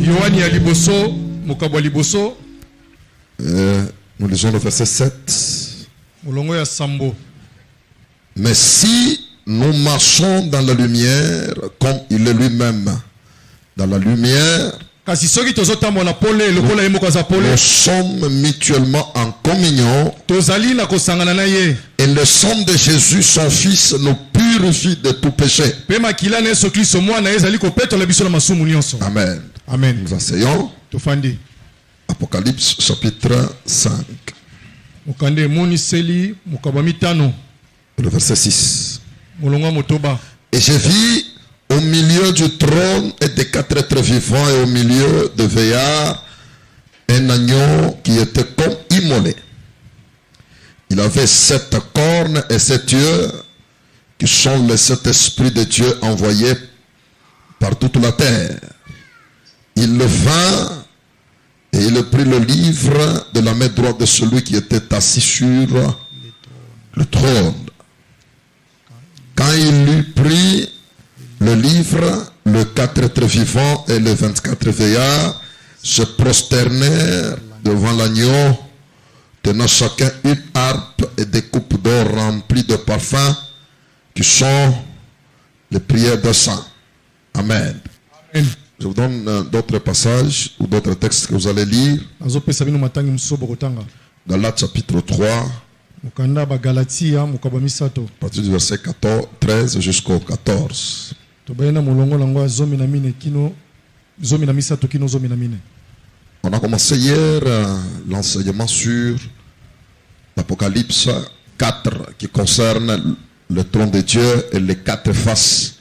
Yohani aliboso, mukabwa liboso. Nous lisons le verset 7. Mulongo ya sambo. Mais si nous marchons dans la lumière, comme il est lui-même dans la lumière, nous sommes mutuellement en communion, et le sang de Jésus, son Fils, nous purifie de tout péché. Amen. Amen. Nous asseyons. Apocalypse chapitre 5. Le verset 6. Et j'ai vu au milieu du trône et des 4 êtres vivants et au milieu de veillards un agneau qui était comme immolé. Il avait 7 cornes et 7 yeux qui sont les 7 esprits de Dieu envoyés par toute la terre. Il le vint et il prit le livre de la main droite de celui qui était assis sur le trône. Quand il eut pris le livre, les 4 êtres vivants et les 24 veillards se prosternèrent devant l'agneau, tenant chacun une harpe et des coupes d'or remplies de parfums qui sont les prières de saints. Amen. Amen. Je vous donne d'autres passages ou d'autres textes que vous allez lire. Galates chapitre 3. À partir du verset 13 jusqu'au 14. On a commencé hier l'enseignement sur l'Apocalypse 4 qui concerne le trône de Dieu et les 4 faces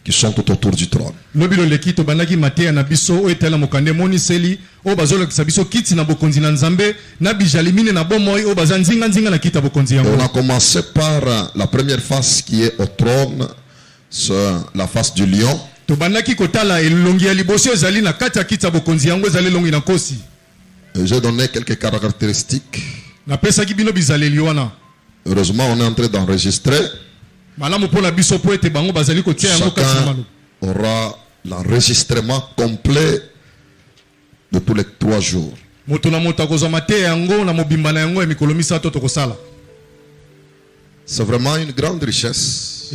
qui sont tout autour du trône. On a commencé par la première face qui est au trône, c'est la face du lion. J'ai donné quelques caractéristiques. Heureusement, on est en train d'enregistrer. Chacun aura l'enregistrement complet de tous les 3 jours. C'est vraiment une grande richesse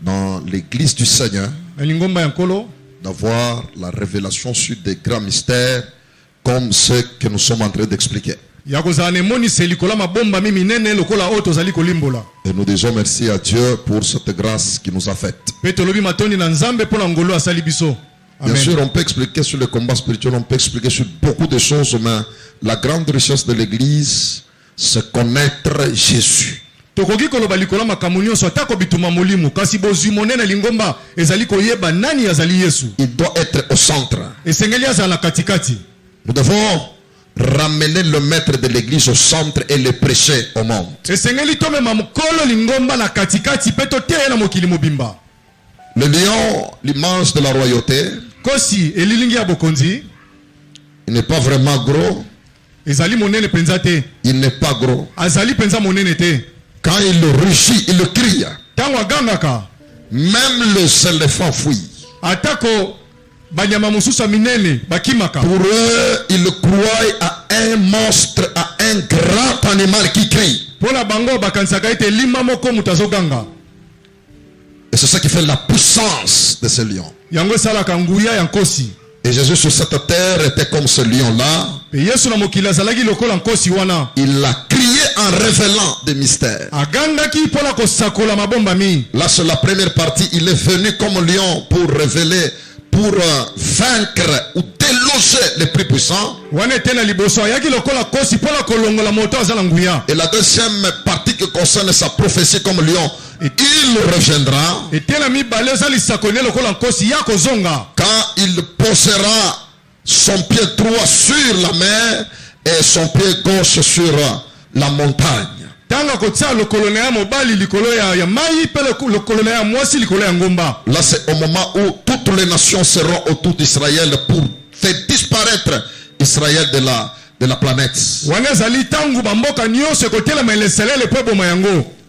dans l'église du Seigneur d'avoir la révélation sur des grands mystères comme ceux que nous sommes en train d'expliquer. Et nous disons merci à Dieu pour cette grâce qu'il nous a faite. Bien sûr, on peut expliquer sur le combat spirituel, on peut expliquer sur beaucoup de choses, mais la grande richesse de l'église, c'est connaître Jésus. Il doit être au centre. Nous devons ramener le maître de l'église au centre et le prêcher au monde. Le lion, l'image de la royauté, il n'est pas vraiment gros. Il n'est pas gros. Quand il rugit, il crie. Même les éléphants fuient. Pour eux, ils croient à un monstre, à un grand animal qui crie. Et c'est ça qui fait la puissance de ce lion. Et Jésus sur cette terre était comme ce lion-là. Il a crié en révélant des mystères. Là, c'est la première partie. Il est venu comme lion pour révéler, pour vaincre ou déloger les plus puissants. Et la deuxième partie qui concerne sa prophétie comme lion, il reviendra quand il posera son pied droit sur la mer et son pied gauche sur la montagne. Là, c'est au moment où toutes les nations seront autour d'Israël pour faire disparaître Israël de la planète.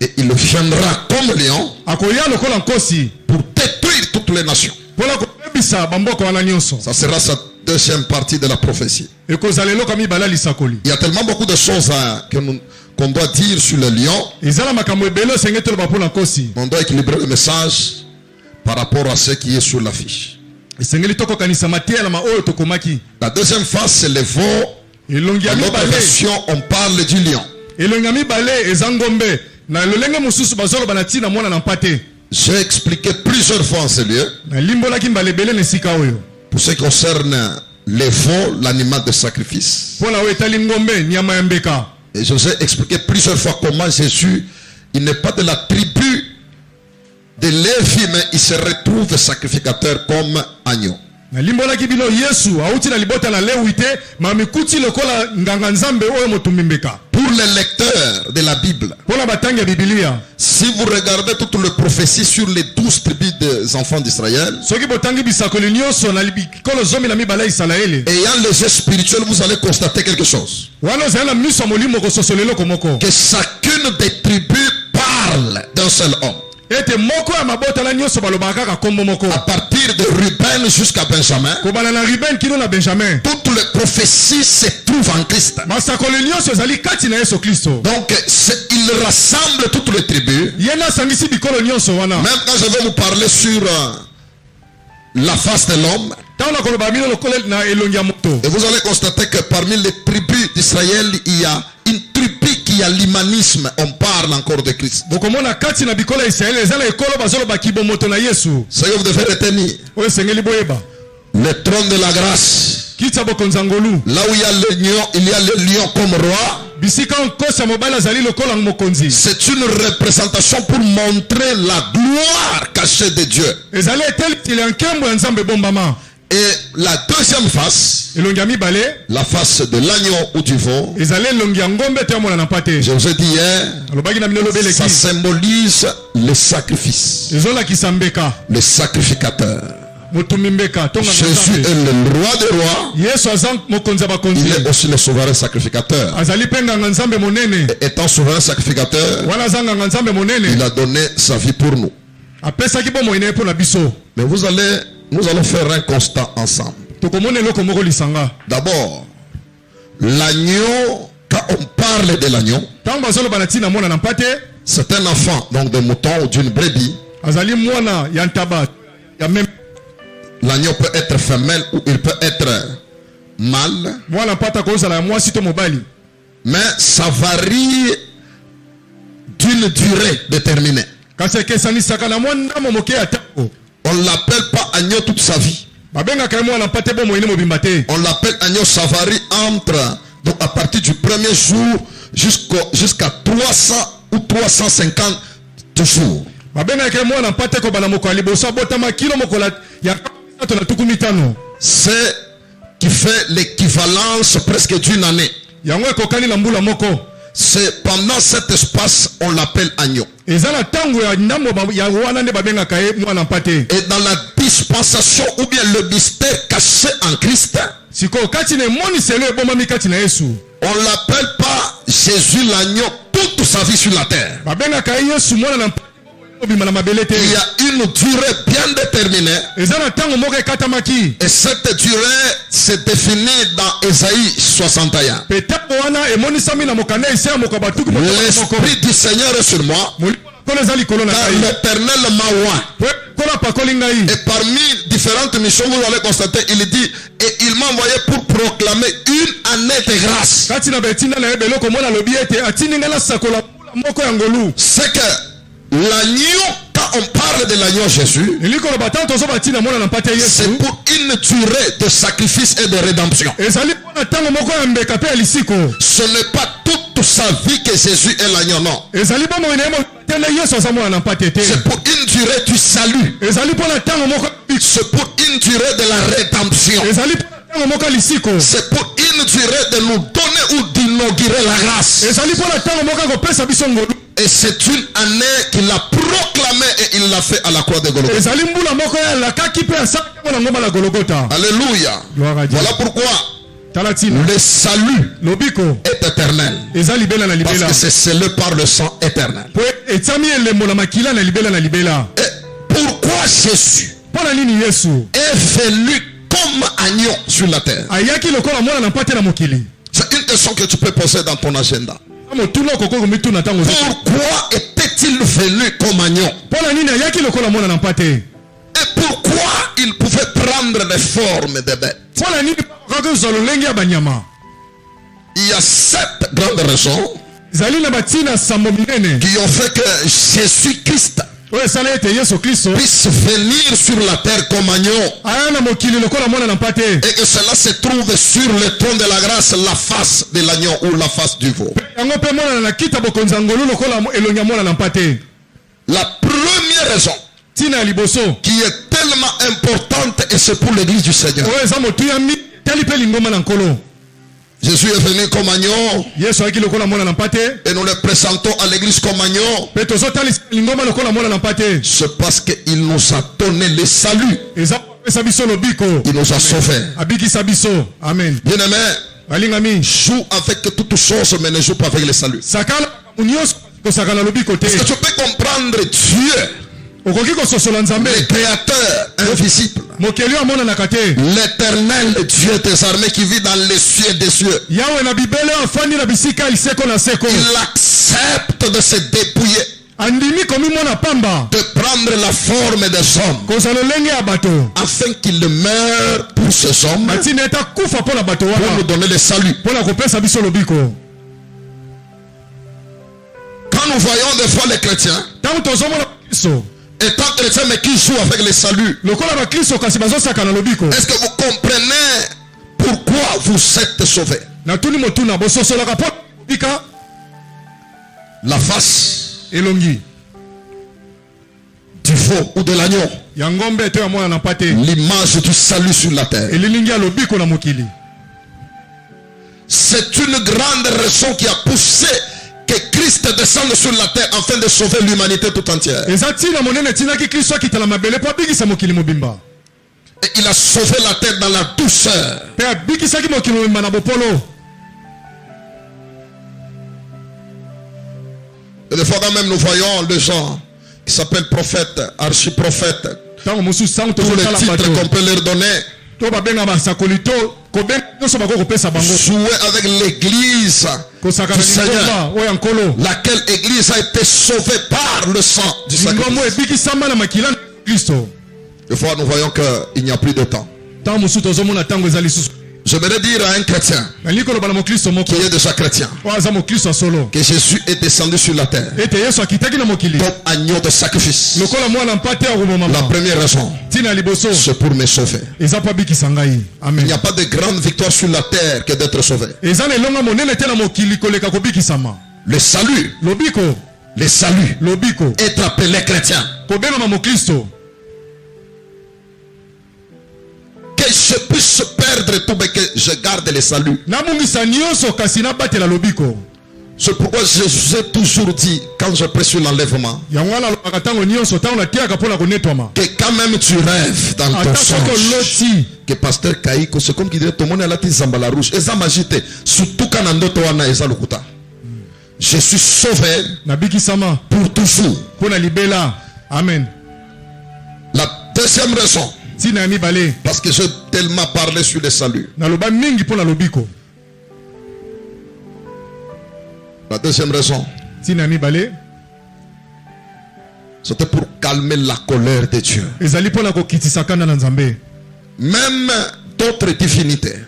Et il viendra comme lion pour détruire toutes les nations. Ça sera sa deuxième partie de la prophétie. Il y a tellement beaucoup de choses qu'on doit dire sur le lion. On doit équilibrer le message par rapport à ce qui est sur l'affiche. La deuxième phase, c'est les veaux. Dans notre version, on parle du lion. J'ai expliqué plusieurs fois en ce lieu. Pour ce qui concerne les veaux, l'animal de sacrifice. Et je vous ai expliqué plusieurs fois comment Jésus, il n'est pas de la tribu de Lévi, mais il se retrouve sacrificateur comme agneau. Pour les lecteurs de la Bible, si vous regardez toutes les prophéties sur les 12 tribus des enfants d'Israël, ayant les yeux spirituels, vous allez constater quelque chose. Que chacune des tribus parle d'un seul homme. À partir de Ruben jusqu'à Benjamin, toutes les prophéties se trouvent en Christ. Donc il rassemble toutes les tribus. Même quand je vais vous parler sur la face de l'homme, et vous allez constater que parmi les tribus d'Israël, il y a une tribu qui a l'humanisme. On parle encore de Christ. Ce que vous devez retenir, le trône de la grâce, là où il y a le lion comme roi, c'est une représentation pour montrer la gloire cachée de Dieu. Et la deuxième face, la face de l'agneau ou du veau, je vous ai dit hier, ça symbolise le sacrifice, le sacrificateur. Jésus est le roi des rois. Il est aussi le souverain sacrificateur. Et étant souverain sacrificateur, il a donné sa vie pour nous. Mais nous allons faire un constat ensemble. D'abord, l'agneau, quand on parle de l'agneau, c'est un enfant, donc d'un mouton ou d'une brebis. L'agneau peut être femelle ou il peut être mâle. Mais ça varie d'une durée déterminée. On ne l'appelle pas agneau toute sa vie. On l'appelle agneau, ça varie entre, donc à partir du premier jour jusqu'à 300 ou 350 jours. C'est qui fait l'équivalence presque d'une année. C'est pendant cet espace on l'appelle agneau. Et dans la dispensation ou bien le mystère caché en Christ, on l'appelle pas Jésus l'agneau toute sa vie sur la terre. Il y a une durée bien déterminée. Et cette durée se définit dans Ésaïe 61. L'Esprit du Seigneur est sur moi, car l'Éternel m'a oint. Et parmi différentes missions, vous allez constater, il dit, et il m'a envoyé pour proclamer une année de grâce. C'est que l'agneau, quand on parle de l'agneau Jésus, c'est pour une durée de sacrifice et de rédemption. Ce n'est pas toute sa vie que Jésus est l'agneau, non. C'est pour une durée du salut. C'est pour une durée de la rédemption. C'est pour une durée de nous donner ou d'inaugurer la grâce. Et c'est une année qu'il a proclamée et il l'a fait à la croix de Golgotha. Alléluia. Voilà pourquoi le salut est éternel. Parce que c'est scellé par le sang éternel. Et pourquoi Jésus Pona nini Yesu est venu comme agneau sur la terre? ayaki lokola mwana na mpate na mokili. C'est une question que tu peux poser dans ton agenda. Pourquoi était-il venu comme agneau? Et pourquoi il pouvait prendre les formes des bêtes? Il y a 7 grandes raisons qui ont fait que Jésus-Christ puisse venir sur la terre comme agneau. Et que cela se trouve sur le trône de la grâce, la face de l'agneau ou la face du veau. La première raison qui est tellement importante, et c'est pour l'église du Seigneur. Jésus est venu comme agneau et nous le présentons à l'église comme agneau. C'est parce qu'il nous a donné le salut. Il nous a sauvés. Bien-aimé, joue avec toutes choses, mais ne joue pas avec le salut. Parce que tu peux comprendre Dieu, le créateur invisible, l'éternel Dieu des armées qui vit dans les cieux des cieux. Il accepte de se dépouiller, de prendre la forme des hommes, afin qu'il meure pour ces hommes, pour nous donner le salut. Quand nous voyons des fois les chrétiens étant chrétiens mais qui jouent avec le salut, est-ce que vous comprenez pourquoi vous êtes sauvés? La face du veau ou de l'agneau, l'image du salut sur la terre. C'est une grande raison qui a poussé que Christ descende sur la terre afin de sauver l'humanité tout entière. Et il a sauvé la terre dans la douceur. Et des fois quand même nous voyons des gens qui s'appellent prophètes, archiprophètes, tous les titres qu'on peut leur donner, jouer avec l'église du Seigneur, laquelle église a été sauvée par le sang du sacrifice. Des fois nous voyons qu'il n'y a plus de temps. J'aimerais dire à un chrétien qui est déjà chrétien que Jésus est descendu sur la terre comme agneau de sacrifice. La première raison, c'est pour me sauver. Il n'y a pas de grande victoire sur la terre que d'être sauvé. Le salut, être appelé chrétien, que je puisse perdre tout mais que je garde le salut. C'est pourquoi je vous ai toujours dit, quand je prêche sur l'enlèvement, que quand même tu rêves dans ton songe que pasteur Kaiko, c'est comme qui dirait tout le monde a la zambala rouge et ça m'agite surtout quand on a eza lokuta. Je suis sauvé pour toujours. Amen. La deuxième raison, parce que j'ai tellement parlé sur le salut. La deuxième raison, c'était pour calmer la colère de Dieu. Même d'autres divinités,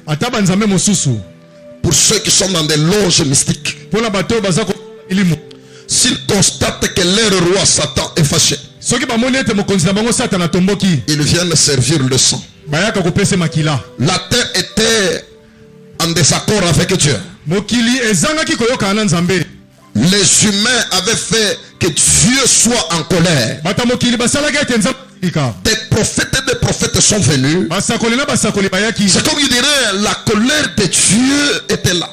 pour ceux qui sont dans des loges mystiques, s'ils constatent que leur roi Satan est fâché, ils viennent servir le sang. La terre était en désaccord avec Dieu. Les humains avaient fait que Dieu soit en colère. Des prophètes et des prophètes sont venus. C'est comme il dirait, la colère de Dieu était là.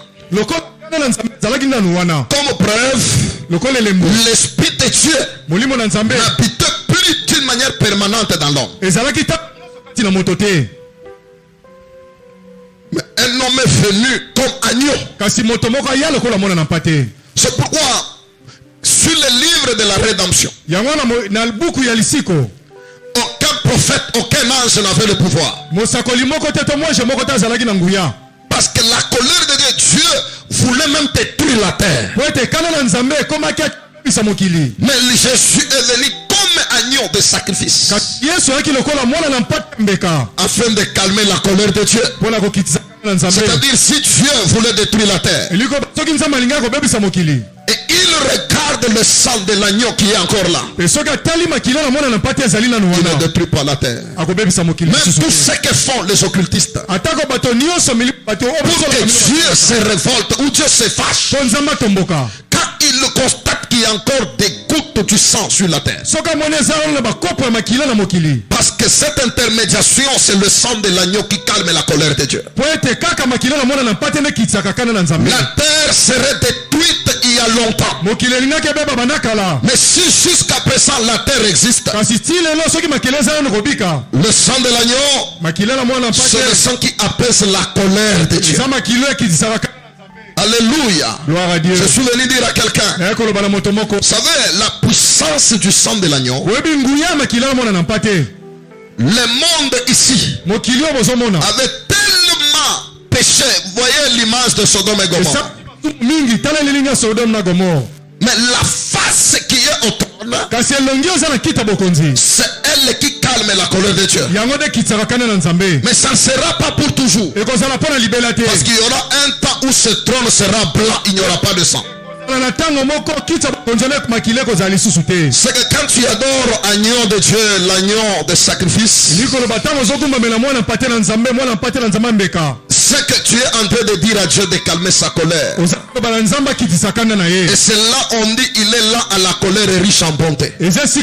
Comme preuve, l'esprit de Dieu n'habitait plus d'une manière permanente dans l'homme. Mais un homme est venu comme agneau. C'est pourquoi sur le livre de la rédemption, aucun prophète prophète, aucun ange n'avait le pouvoir. Parce que la colère de Dieu voulait même détruire la terre. Mais Jésus est venu comme agneau de sacrifice afin de calmer la colère de Dieu. C'est-à-dire, si Dieu voulait détruire la terre et il regarde le sang de l'agneau qui est encore là, il ne détruit pas la terre. Même tout ce que font les occultistes pour que Dieu se révolte ou Dieu se fâche, quand il constate qu'il y a encore des gouttes du sang sur la terre. Parce que cette intermédiation, c'est le sang de l'agneau qui calme la colère de Dieu. La terre serait détruite il y a longtemps. Mais si jusqu'à présent la terre existe, le sang de l'agneau, c'est le sang qui apaise la colère de Dieu. Alléluia. Je suis venu dire à quelqu'un, vous savez, la puissance du sang de l'agneau, le monde ici avait tellement péché. Vous voyez l'image de Sodome et Gomorrhe. Mais la face qui est au trône, c'est elle qui calme la colère de Dieu. Mais ça ne sera pas pour toujours. Parce qu'il y aura un temps où ce trône sera blanc, il n'y aura pas de sang. C'est que quand tu adores l'agneau de Dieu, l'agneau de sacrifice, c'est que tu es en train de dire à Dieu de calmer sa colère. Et c'est là on dit il est là à la colère et riche en bonté. C'est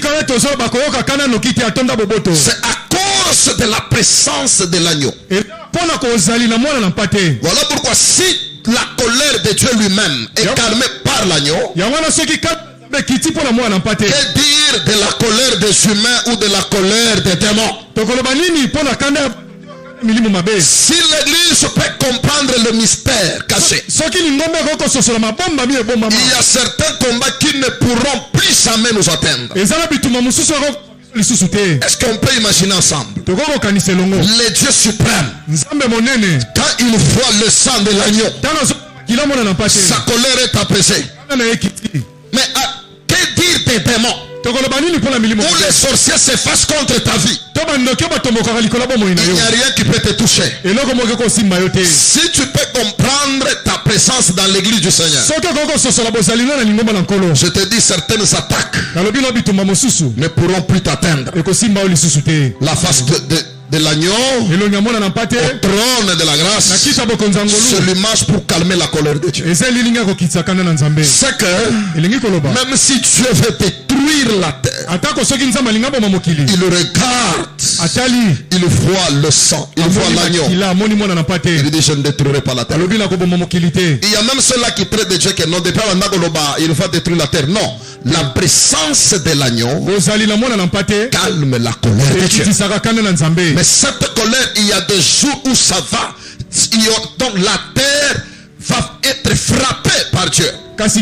à cause de la présence de l'agneau. Voilà pourquoi si la colère de Dieu lui-même est calmée par l'agneau, que dire de la colère des humains ou de la colère des démons? Si l'église peut comprendre le mystère caché, il y a certains combats qui ne pourront plus jamais nous atteindre. Est-ce qu'on peut imaginer ensemble le Dieu suprême, quand il voit le sang de l'agneau, sa colère est apaisée. Mais que dire des démons où les sorciers se fâchent contre ta vie? Il n'y a rien qui peut te toucher. Si tu peux comprendre ta présence dans l'église du Seigneur, je te dis, certaines attaques ne pourront plus t'atteindre. La face de l'agneau au trône de la grâce, c'est l'image pour calmer la colère de Dieu. C'est que même si Dieu veut détruire la terre, il regarde, il voit le sang, il voit l'agneau, il dit je ne détruirai pas la terre. Il y a même ceux-là qui traitent de Dieu que non, il va détruire la terre. Non, la présence de l'agneau calme la colère de Dieu. Mais cette colère, il y a des jours où ça va, donc la terre va être frappée par Dieu. Est-ce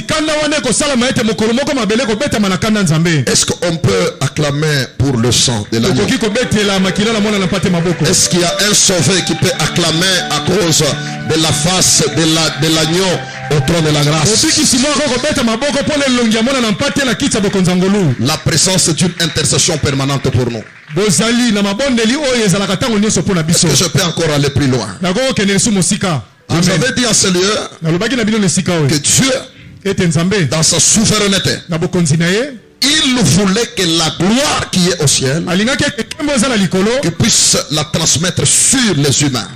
qu'on peut acclamer pour le sang de l'agneau? Est-ce qu'il y a un sauvé qui peut acclamer à cause de la face de l'agneau au trône de la grâce? La présence d'une intercession permanente pour nous. Est-ce que je peux encore aller plus loin? Vous avez dit en ce lieu que Dieu, dans sa souveraineté, il voulait que la gloire qui est au ciel, qu'il puisse la transmettre sur les humains.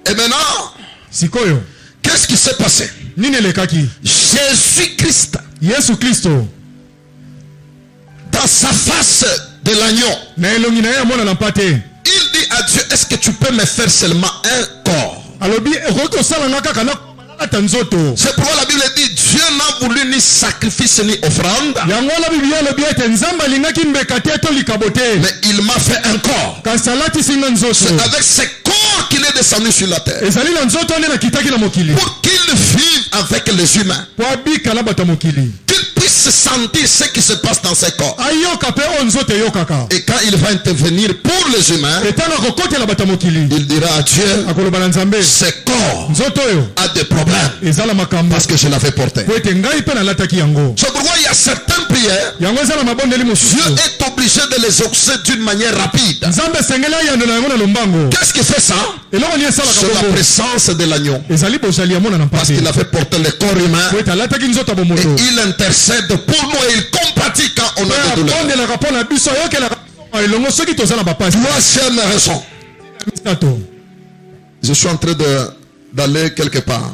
Et maintenant, qu'est-ce qui s'est passé? Jésus-Christ, dans sa face de l'agneau, il dit à Dieu, est-ce que tu peux me faire seulement un corps? C'est pourquoi la Bible dit, Dieu n'a voulu ni sacrifice ni offrande, mais il m'a fait un corps. C'est avec ce corps qu'il est descendu sur la terre, pour qu'il vive avec les humains, qu'il puisse puisse sentir ce qui se passe dans ses corps. ayoka pe onzote yokaka Et quand il va intervenir pour les humains, etanga kokotela bato ya mokili il dira à Dieu, akoloba na Nzambe ce corps nzoto oyo a des problèmes ezala makambo parce que je l'avais porté. po ete ngai mpe nalataki yango. C'est pourquoi il y a certaines prières, yango ezala mabondeli mosusu Dieu est obligé de les exaucer d'une manière rapide. Nzambe esengeli ayandola yango na lombango. Qu'est-ce qui fait ça? eloko nini esalaka C'est la bongo présence de l'agneau. ezali bozali ya mwana na Parce mpate qu'il avait porté le corps humain po ete alataki nzoto ya et bomoto il intercède pour nous et il compatit quand on a des douleurs. abondelaka mpo na biso ayokelaka biso elongo soki toza na bapasi. Troisième raison. misato Je suis en train d'aller quelque part.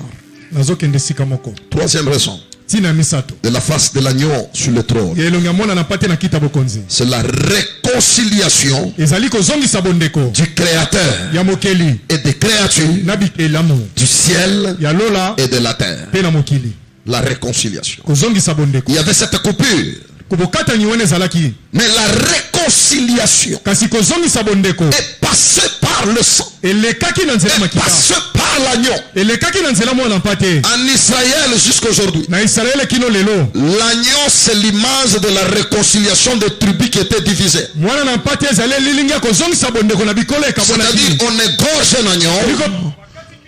nazokende esika moko. Troisième raison. ntina misato De la face de l'agneau sur le trône. ya elongo ya mwana na mpate na kita bokonzi C'est la réconciliation ezali kozongisa bondeko du Créateur ya mokeli et des créatures na bikelamu du ciel ya lola et de la terre. mpe na mokili La réconciliation. kozongisa bondeko. Il y avait cette coupure. kobokatani wana ezalaki Mais la réconciliation kasi kozongisa bondeko est passée par le sang. elekaki na nzela Est makita passée par l'agneau. elekaki na nzela mwana mpate En Israël jusqu'aujourd'hui. na Israele kino lelo L'agneau, c'est l'image de la réconciliation des tribus qui étaient divisées. mwana na mpate ezali elilingi ya kozongisa bondeko na bikolo ekabonaki C'est-à-dire, on égorge un agneau,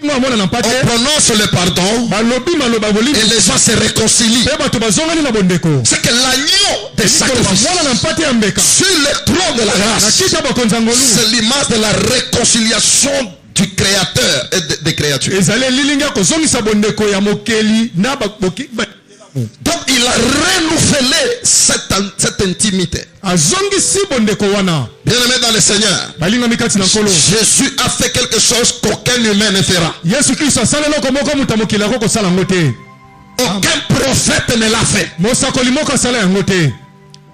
mwana na mpate on prononce le pardon balobi maloba bolimi et les gens se réconcilient. mpe bato bazongani na bondeko. C'est que l'agneau des sacrifices mwana na mpate ya mbeka sur le trône de la na grâce, kita bakonzi ya ngolu c'est l'image de la réconciliation du Créateur et des créatures. ezali elilingi ya kozongisa bondeko ya mokeli na Donc il a renouvelé cette intimité. azongisi bondeko wana. Bien-aimé dans le Seigneur, balingami kati na nkolo Jésus a fait quelque chose qu'aucun humain ne fera. yesu kristo asala eloko moko moto ya mokili ako kosala yango te. Aucun prophète ne l'a fait. mosakoli moko asala yango te.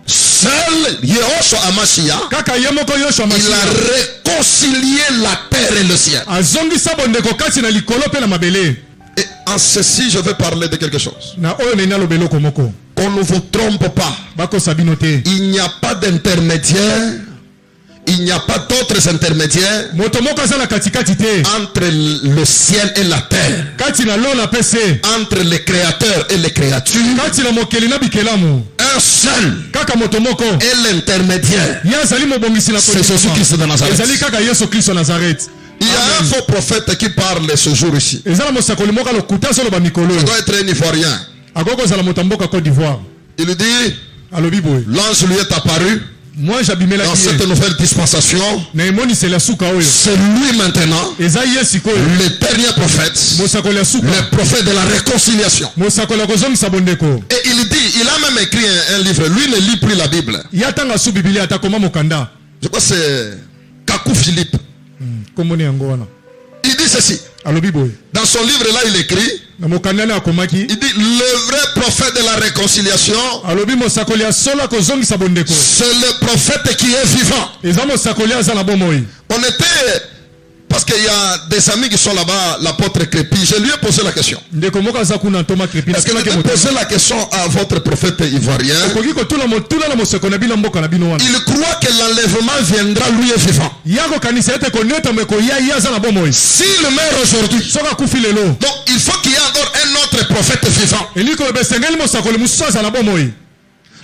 Seul Yehoshua Hamashiach, kaka ye moko yoshua il masiya a réconcilié la terre et le ciel. azongisa bondeko kati na likolo mpe na mabele. Et en ceci, je vais parler de quelque chose. na oyo neni aloba eloko moko Qu'on ne vous trompe pas. bakosa bino te. Il n'y a pas d'intermédiaire. Il n'y a pas d'autres intermédiaires moto moko aza na katikati te entre le ciel et la terre. kati na lola mpe se Entre le créateur et les créatures. kati na mokeli na bikelamu Un seul kaka moto moko est l'intermédiaire. ye azali mobongisi na C'est Jésus-Christ de Nazareth. ezali kaka yesu kristo nazareth. Il y a un faux prophète qui parle ce jour ici. eza na mosakoli moko alokuta azoloba mikolo Il doit être un Ivoirien. akoki kozala moto ya mboka Côte d'Ivoire. Il dit, alobi boye l'ange lui est apparu moi dans jabimelaki cette ye nouvelle dispensation. na emoniseli ya suka oyo C'est lui maintenant, eza ye sikoyo le dernier prophète, mosakoli ya suka le prophète de la réconciliation. mosakoli ya kozongisa bondeko. Et il dit, il a même écrit un livre. Lui ne lit plus la Bible. ye atanga su bibilia atakoma mokanda Je crois que c'est Kakou Philippe. komboni yango wana Il dit ceci. alobi boye Dans son livre là, il écrit, na mokanda ne akomaki il dit, le vrai prophète de la réconciliation, alobi mosakoli ya solo akozongisa bondeko c'est le prophète qui est vivant. eza mosakoli aza na bomoi. On était, parce qu'il y a des amis qui sont là-bas, l'apôtre Crépi, je lui ai posé la question. ndeko moko aza kuna ntoma krepi Est-ce que vous avez posé la question à votre prophète ivoirien? okoki kotuna motuna na moseko na bino mboka na bino wana Il croit que l'enlèvement viendra, lui est vivant. ya kokanisa ete koniotama ekoya ye aza na bomoi S'il meurt aujourd'hui, soki akufi lelo donc il faut qu'il y ait encore un autre prophète vivant. elingi koloba esengeli mosakoli mosusu aza na bomoi.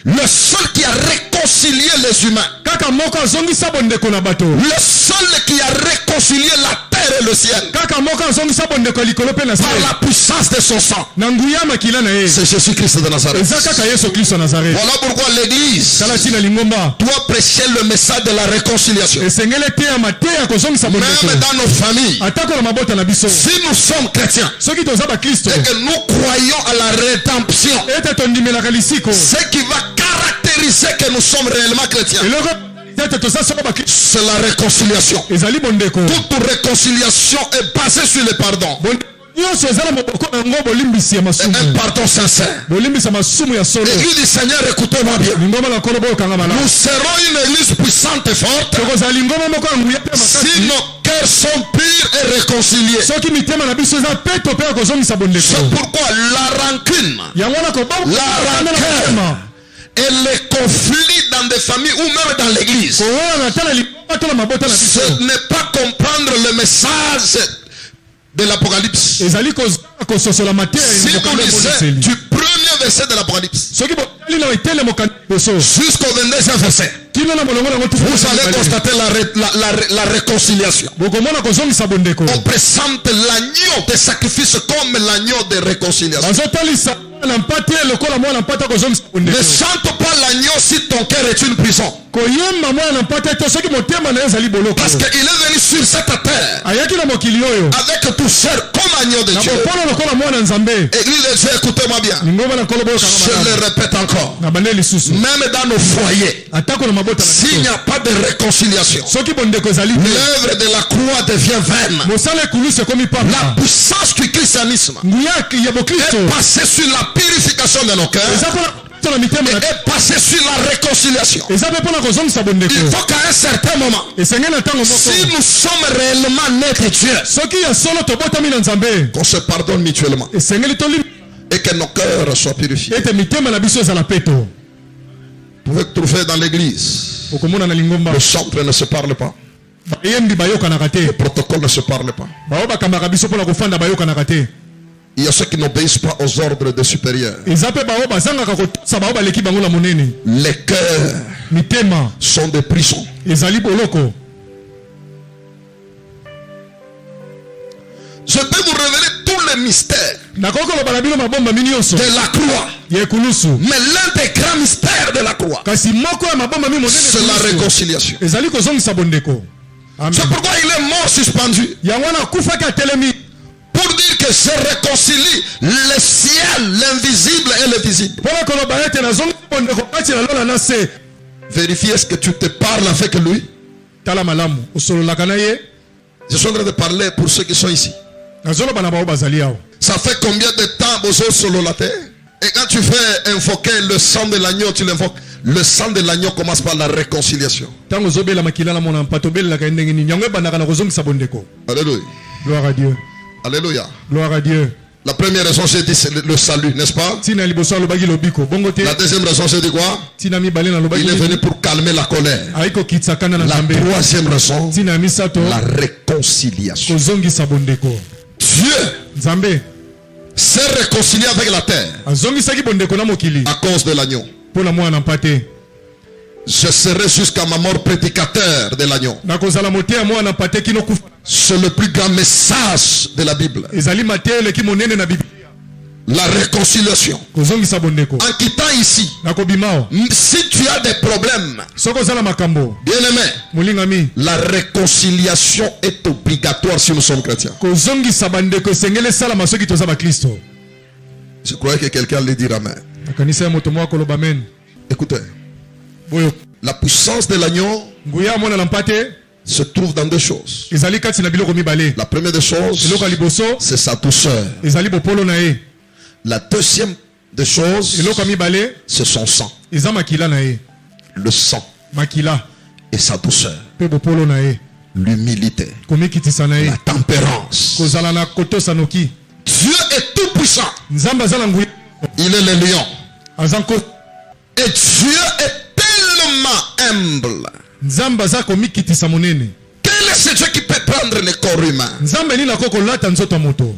Le seul qui a réconcilié les humains. kaka moko azongisa bondeko na bato. Le seul qui a réconcilié la terre et le ciel. kaka moko azongisa bondeko ya likolo mpe na se Par la puissance de son sang. na nguya ya makila na ye C'est Jésus-Christ de Nazareth. eza kaka yesu kristo nazareth. Voilà pourquoi l'église tala ntina lingomba doit prêcher le message de la réconciliation. esengeli eteyama te ya kozongisa bondeko Même dans nos familles. atako na mabota na biso Si nous sommes chrétiens soki toza bakristo et que nous croyons à la rédemption, ete tondimelaka lisiko ce qui va caractériser que nous sommes réellement chrétiens, eloko ete toza soko bakristo c'est la réconciliation. ezali bondeko. Toute réconciliation est basée sur le pardon. nyonso eza na maboko na yango bolimbisi ya Et masumu un pardon sincère. bolimbisa masumu ya solo. L'église du Seigneur, écoutez-moi bien. lingoma na nkolo boyokanga malamu Nous serons une église puissante et forte tokozala lingoma moko ya nguya mpe si makasi nos cœurs sont purs et réconciliés. soki mitema na biso eza peto mpe ya kozongisa bondeko. C'est pourquoi la rancune yango wana rancœur et les conflits dans des familles ou même dans l'église, kowana tala lingoma to na mabota na biso ce n'est pas comprendre le message de l'Apocalypse. ezali kososola mateya Si vous lisez du premier verset de l'Apocalypse jusqu'au 22e verset, vous allez constater la réconciliation. On présente l'agneau de sacrifice comme l'agneau de réconciliation. Ne chante pas l'agneau si ton cœur est une prison. Parce qu'il est venu sur cette terre avec douceur comme agneau de Dieu. Église de Dieu, écoutez-moi bien. Je le répète encore. Même dans nos foyers, s'il n'y a pas de réconciliation, l'œuvre de la croix devient vaine. La puissance du christianisme est passée sur la purification de nos cœurs et passer sur la réconciliation. Il faut qu'à un certain moment, si nous sommes réellement nés de Dieu, qu'on se pardonne mutuellement et que nos cœurs soient purifiés. Vous pouvez trouver dans l'église, le chantre ne se parle pas, le protocole ne se parle pas. Il y a ceux qui n'obéissent pas aux ordres des supérieurs. Les cœurs sont des prisons. Je peux vous révéler tous les mystères de la croix. Mais l'un des grands mystères de la croix, c'est la réconciliation. C'est pourquoi il est mort suspendu. Pour dire que je réconcilie le ciel, l'invisible et le visible. Vérifie, est-ce que tu te parles avec lui? Je suis en train de parler pour ceux qui sont ici. Ça fait combien de temps vous êtes sur la terre? Et quand tu fais invoquer le sang de l'agneau, tu l'invoques. Le sang de l'agneau commence par la réconciliation. Alléluia. Gloire à Dieu. Alléluia. Gloire à Dieu. La première raison, j'ai dit, c'est le salut, n'est-ce pas? La deuxième raison, j'ai dit quoi? Il est venu pour calmer la colère. La troisième raison, la réconciliation. Dieu s'est réconcilié avec la terre à cause de l'agneau. Je serai jusqu'à ma mort prédicateur de l'agneau. C'est le plus grand message de la Bible. La réconciliation. En quittant ici, si tu as des problèmes, bien aimé, la réconciliation est obligatoire si nous sommes chrétiens. Je croyais que quelqu'un allait dire amen. Écoutez, la puissance de l'agneau se trouve dans deux choses. La première des choses, c'est sa douceur. La deuxième des choses, c'est son sang. Le sang et sa douceur. L'humilité. La tempérance. Dieu est tout puissant. Il est le lion. Et Dieu est tellement humble. Quel est ce Dieu qui peut prendre le corps humain?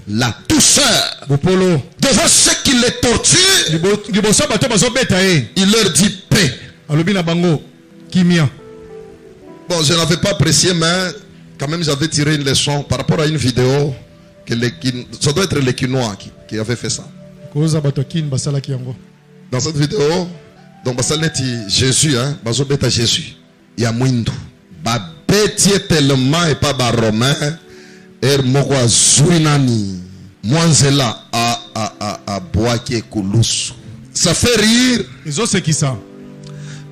La douceur. Devant ceux qui les torturent, il leur dit paix. Bon, je n'avais pas apprécié, mais quand même j'avais tiré une leçon par rapport à une vidéo que ça doit être les Kinois qui avait fait ça. Dans cette vidéo, donc Jésus, Jésus, il y a Mwindu. Babeti tellement et pas romain, moko zuinani, mwanzela a boaki kulusu. Ça fait rire.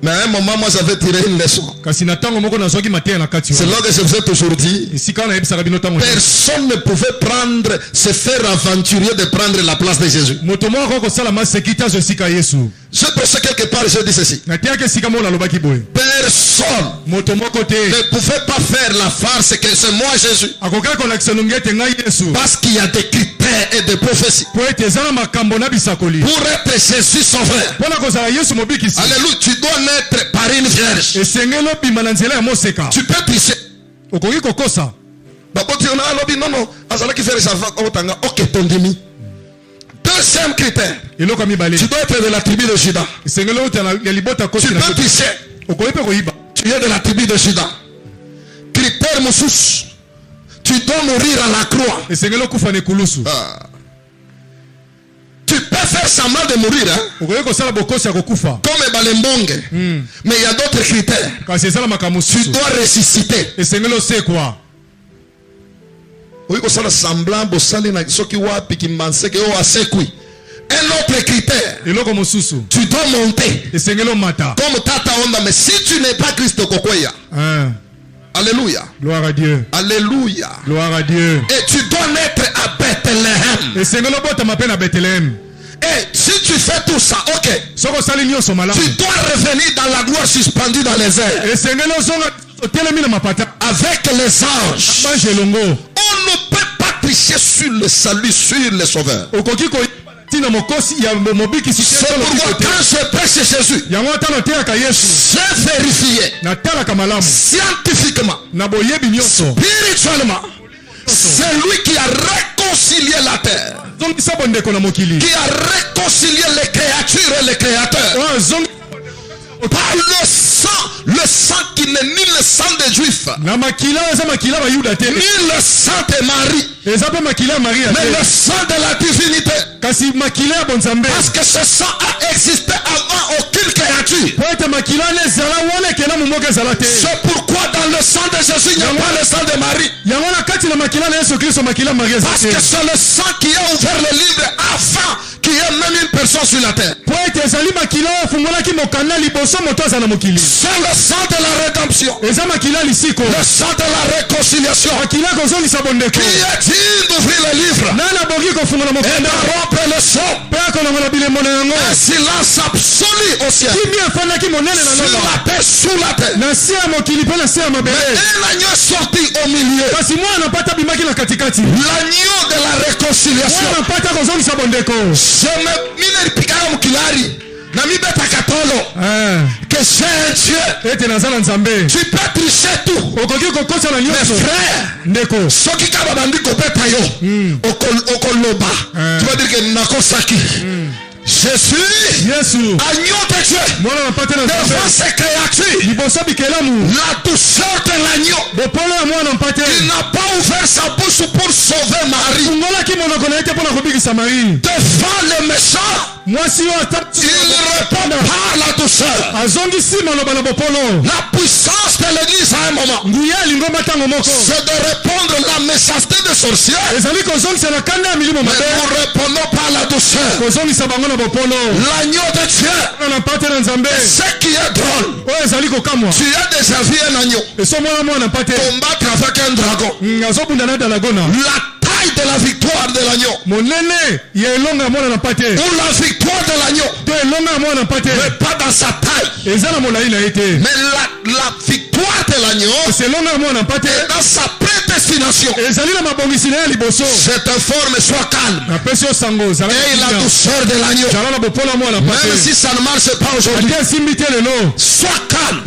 Mais à un moment, moi j'avais tiré une leçon. C'est là que je vous ai toujours dit, personne ne pouvait se faire aventurier de prendre la place de Jésus. Je pensais quelque part, je dis ceci. Personne ne pouvait pas faire la farce que c'est moi Jésus. Parce qu'il y a des critères et des prophéties. Pour être Jésus son frère. Alléluia, tu dois naître par une vierge. Tu peux tricher. Non, ok, ton demi. Deuxième critère. Tu eloko ya mibale dois être de la tribu de Juda. esengeli otala ya libota Tu kosi na peux pisser. okoki mpe koyiba Tu es de la tribu de Juda. Critère mosusu. Tu dois mourir à la croix. esengeli okufa na ekulusu Tu peux faire semblant de mourir, hein? okoki kosala bokosi ya kokufa Comme Balembonge. Mais il y a d'autres critères. kasi esalamaka Tu mosusu dois ressusciter. esengeli osekwa Oui, on s'en semblant, bosali na soki wapi kimbanseke o asekui. Un autre critère. eloko mosusu Tu dois monter. esengeli omata Comme Tata Onda, mais si tu n'es pas Christ Kokoya. Alléluia. gloire à Dieu Alléluia. gloire à Dieu Et tu dois naître à Bethléem. esengeli obotama mpe na Bethléem Et si tu fais tout ça, ok. soki osali nyonso malamu Tu dois revenir dans la gloire suspendue dans les airs. esengeli ozonga otelemi na mapata Avec les anges. bange elongo On ne peut pas tricher sur le salut, sur le sauveur. okoki koyiba ntina mokosi ya mobikisi te C'est to pourquoi lobiko te quand je prêche Jésus, yango ata noteyaka yesu j'ai vérifié natalaka malamu scientifiquement, na boyebi nyonso spirituellement, c'est lui qui a réconcilié la terre, azongisa bondeko na mokili qui a réconcilié les créatures et les créateurs. oyo azongi Par le sang qui n'est ni le sang des Juifs, na makila oyo eza makila bayuda te ni le sang de Marie, eza mpe makila ya maria mais le te sang de la divinité. kasi makila ya bonzambe Parce que ce sang a existé avant aucune créature. po ete makila wana ezala wana ekelamu moko ezala te C'est pourquoi dans le sang de Jésus, il n'y a pas le sang de Marie. yango na kati na makila na yesu kristo makila ya maria eza Parce te que c'est le sang qui a ouvert le livre avant qu'il y ait même une personne sur la terre. po ete ezali makila oyo afungolaki mokanda liboso moto aza na mokili C'est le sang de la rédemption. eza makila ya lisiko Le sang de la réconciliation. makila kozongisa bondeko Qui est digne d'ouvrir le livre nani aboki kofungola et mokanda de rompre le son. mpe akolongola bilembo na yango Un silence absolu au ciel. kimi efandaki monene na Sur naba la terre, sous la terre. na se ya mokili mpe na se ya Mais mabele un agneau est sorti au milieu. kasi mwana mpata abimaki na katikati L'agneau de la réconciliation. mwana mpata kozongisa bondeko Je me mine pikara mukilari. Na mi beta katolo. Que c'est un Dieu. ete naza na nzambe Tu peux tricher tout. okoki kokosa na Mes nyonso frères. ndeko Soki kaba bandi kobeta yo. Okoloba. Tu vas dire que nakosaki. Jésus. yesu Agneau de Dieu. mwana mpata na Devant nzambe ces créatures. liboso bikelamu La douceur de l'agneau. bopolo ya mwana mpate Il n'a pas ouvert sa bouche pour sauver Marie. fungolaki monoko na ye te mpo na kobikisa marie Devant le méchant. mwasi oyo Il répond par la douceur. azongisi maloba na bopolo La puissance de l'église à un moment, nguya alingoma ntango moko c'est de répondre la méchanceté des sorciers. ezali kozongisa na kanda ya milimo Mais mabe nous répondons par la douceur. kozongisa bango na bopolo L'agneau de Dieu, mwana na mpate na nzambe ce qui est drôle, oyo ezali kokamwa tu as déjà vu un agneau eso mwana mpate combattre avec un dragon. azobunda na dalagona La taille de la victoire de l'agneau, monene ya elonga ya mwana na mpate ou la victoire de l'agneau, to elonga ya mwana mpate mais pas dans sa taille, eza na molai na ye te mais la victoire de l'agneau kasi elonga ya mwana mpate est dans sa prédestination. ezali na mabongisi na ye liboso Je t'informe, sois calme. napesi yo sango ozala Et la douceur de l'agneau, zala na bopolo ya mwana mpate même si ça ne marche pas aujourd'hui, ate asimbi te lelo sois calme.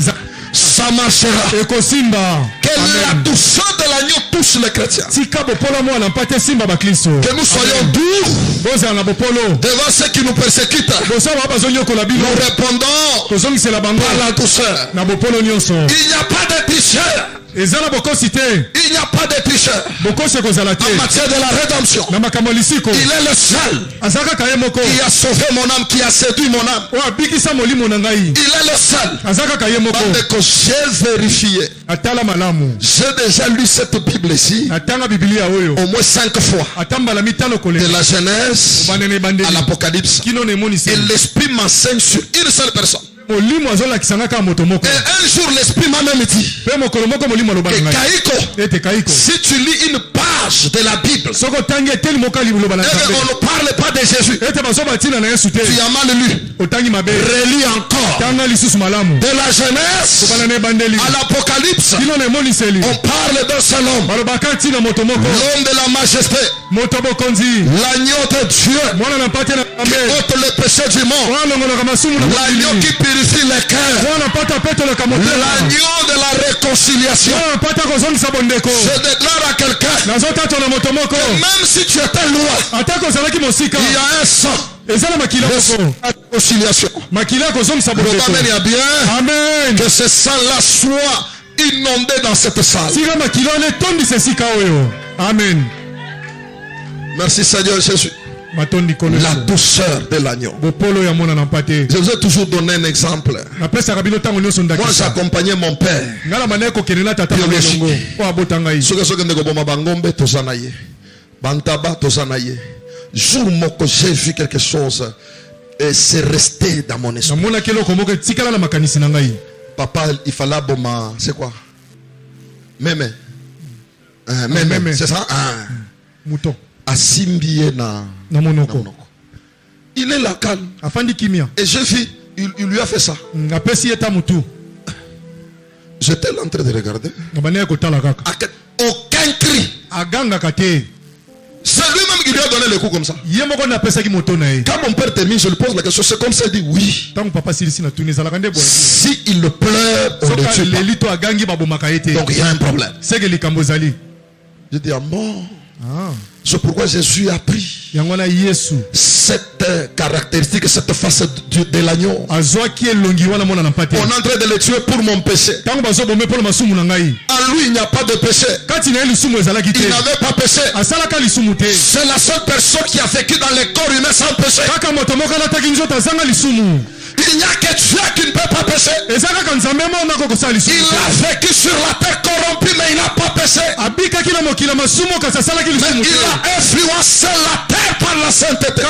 Ça marchera. ekosimba Que la douceur de l'agneau touche les chrétiens. tika bopolo ya mwana mpate esimba baklisto Que nous soyons doux bozala na bopolo devant ceux qui nous persécutent. bosa baa bazonyokola bino Nous répondons kozongisela bango par la douceur. na bopolo nyonso Il n'y a pas de tricheur. eza na bokosi te Il n'y a pas de tricheur. bokosi ekozala te En matière de la rédemption, na makambo ya lisiko il est le seul aza kaka ye moko qui a sauvé mon âme, qui a séduit mon âme. oyo abikisa molimo na ngai Il est le seul. aza kaka ye moko Que j'ai vérifié. atala malamu J'ai déjà lu cette Bible ici atanga bibilia oyo au moins 5 fois. ata mbala mitano De kolela la Genèse bandene à ebandeli l'Apocalypse. kino na emonisi Et l'Esprit m'enseigne sur une seule personne. molimo azolakisanga kaka moto moko Et un jour, l'Esprit m'a même dit mpe mokolo moko molimo aloba que na ngai Kaïko, ete kaiko si tu lis une page de la Bible, soki otangi eteli moko aliloba na et nzambe on ne parle pas de Jésus, ete bazoba ntina na yesu te tu as mal lu. otangi mabe Relis encore. tanga lisusu malamu De la Genèse kobana na ebandeli à l'Apocalypse, kino na emoniseli on parle d'un seul homme, balobaka ntina moto moko l'homme de la majesté, moto bokonzi l'agneau de Dieu mwana na mpate na qui nzambe ôte le péché du monde, mwana alongolaka masumu na l'agneau mokili qui purifie les cœurs, mwana mpate apetolaka motema l'agneau de la réconciliation. réconciliation. Je déclare à quelqu'un que même si tu étais loin, il y a un sang. Réconciliation. Le Amen est bien. Amen. Que ce sang-là soit inondé dans cette salle. Amen. Merci Seigneur Jésus. La douceur de l'agneau. Je vous ai toujours donné un exemple. Moi j'accompagnais mon père biologique. Jour moko j'ai vu quelque chose et c'est resté dans mon esprit. Papa, il fallait boma, c'est quoi? Mémé. Mémé, c'est ça? Mouton. Asimbié na monoko. Il est là calme. Et j'ai vu, il lui a fait ça. J'étais là en train de regarder. Aucun cri. C'est lui-même qui lui a donné le coup comme ça. Quand mon père termine, je lui pose la question, c'est comme ça, il dit oui. Si il le pleure, on le tue pas. Donc il y a un problème. Je dis, ah bon. C'est pourquoi Jésus a pris cette caractéristique, cette face de l'agneau. On est en train de le tuer pour mon péché. En lui, il n'y a pas de péché. Il n'avait pas péché. C'est la seule personne qui a vécu dans le corps humain sans péché. Il n'y a que Dieu qui ne peut pas pécher. Il a vécu sur la terre corrompue, mais il n'a pas péché. Mais il a influencé la terre par la sainteté. Il a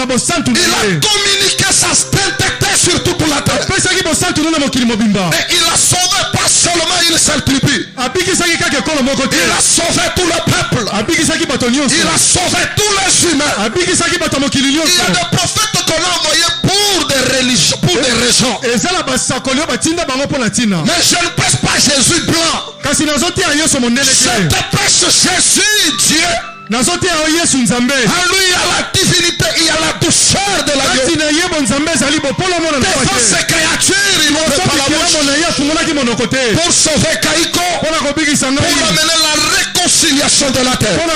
communiqué sa sainteté sur toute la terre. Et il a sauvé pas seulement une seule tribu. Il a sauvé tout le peuple. Il a sauvé tous les humains. Il y a des prophètes qu'on a envoyés pour des religions, pour des raisons. Mais je ne prêche pas Jésus blanc. Je te prêche Jésus Dieu. En lui il y a la divinité, il y a la douceur de l'agneau. Devant ces créatures, il ne fait pas la bouche. Pour sauver Kaïko, pour amener la réconciliation de la terre. La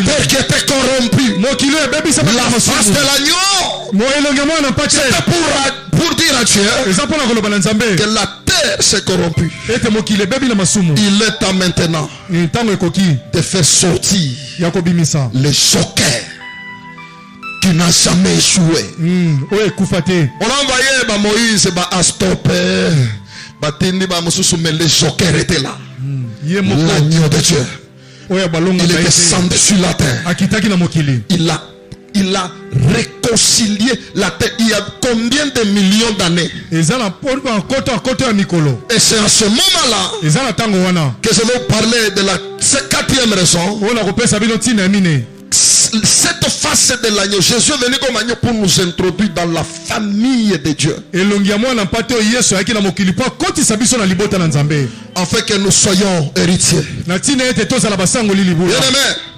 terre qui était corrompue. La face de l'agneau. C'était pour dire à Dieu que la terre s'est corrompue. Il est temps maintenant de faire sortir les jokers qui n'ont jamais échoué. On a envoyé Moïse à stopper. Mais les jokers étaient là. L'agneau de Dieu. Il est descendu sur la terre. Il a réconcilié la terre. Il y a combien de millions d'années? Et c'est en ce moment-là que je vais parler de la quatrième raison. Cette face de l'agneau, Jésus est venu comme agneau pour nous introduire dans la famille de Dieu. Afin que nous soyons héritiers.